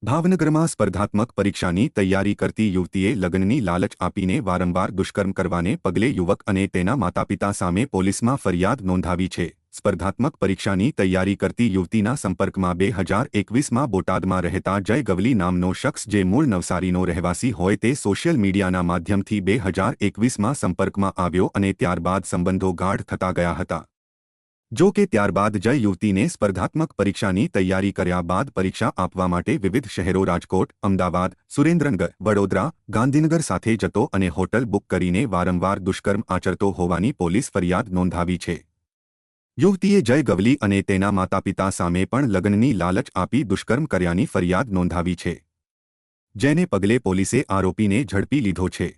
ભાવનગરમાં સ્પર્ધાત્મક પરીક્ષાની તૈયારી કરતી યુવતીએ લગ્નની લાલચ આપીને વારંવાર દુષ્કર્મ કરવાને પગલે યુવક અને તેના માતાપિતા સામે પોલીસમાં ફરિયાદ નોંધાવી છે। સ્પર્ધાત્મક પરીક્ષાની તૈયારી કરતી યુવતીના સંપર્કમાં 2021માં બોટાદમાં રહેતા જય ગવલી નામનો શખ્સ જે મૂળ નવસારીનો રહેવાસી હોય તે સોશિયલ મીડિયાના માધ્યમથી 2021માં સંપર્કમાં આવ્યો અને ત્યારબાદ સંબંધો ગાઢ થતા ગયા હતા। જો કે ત્યારબાદ જય યુવતીને સ્પર્ધાત્મક પરીક્ષાની તૈયારી કર્યા બાદ પરીક્ષા આપવા માટે વિવિધ શહેરો રાજકોટ, અમદાવાદ, સુરેન્દ્રનગર, વડોદરા, ગાંધીનગર સાથે જતો અને હોટલ બુક કરીને વારંવાર દુષ્કર્મ આચરતો હોવાની પોલીસ ફરિયાદ નોંધાવી છે। યુવતીએ જય ગવલી અને તેના માતાપિતા સામે પણ લગ્નની લાલચ આપી દુષ્કર્મ કર્યાની ફરિયાદ નોંધાવી છે, જેને પગલે પોલીસે આરોપીને ઝડપી લીધો છે।